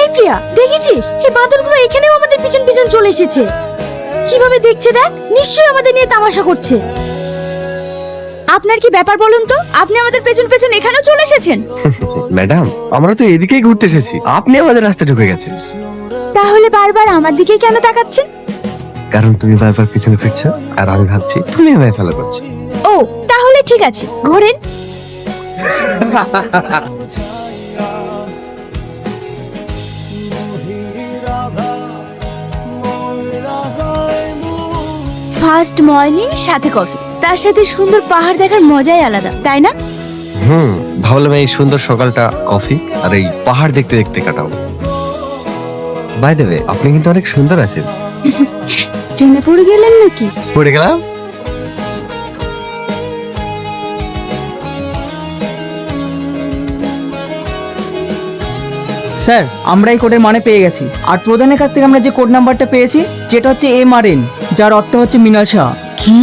এই প্রিয়া, দেখেছিস এই বাদলগুলো এখানেও আমাদের পিছন পিছন চলে এসেছে। কিভাবে দেখছে দেখ, নিশ্চয়ই আমাদের নিয়ে তামাশা করছে। আপনার কি ব্যাপার বলুন তো, আপনি আমাদের পেছন পেছন এখানেও চলে এসেছেন? ম্যাডাম, আমরা তো এদিকেই ঘুরতে এসেছি, আপনি আমাদের রাস্তায় ঢুকে গেছেন। তাহলে বারবার আমার দিকে কেন তাকাচ্ছেন? কারণ তুমি বারবার পিছনে ফিরছো আর আমি ভাবছি তুমি আমায় ফলো করছো। ও তাহলে ঠিক আছে, ঘোরেন। ফার্স্ট মর্নিং সাথে কফি, তার সাথে সুন্দর পাহাড় দেখার মজাই আলাদা, তাই না? ভাবলাম এই সুন্দর সকালটা কফি আর এই পাহাড় দেখতে দেখতে কাটাবো। বাই দ্য ওয়ে, আপনি কিন্তু অনেক সুন্দর আছেন। ট্রেনে পড়ে গেলেন নাকি? পড়ে গেলাম। স্যার, আমরা এই কোডের মানে পেয়ে গেছি। আর প্রধানের কাছ থেকে আমরা যে কোড নাম্বারটা পেয়েছি, যেটা হচ্ছে MRN, যার অর্থ হচ্ছে মৃণাল শাহ। কি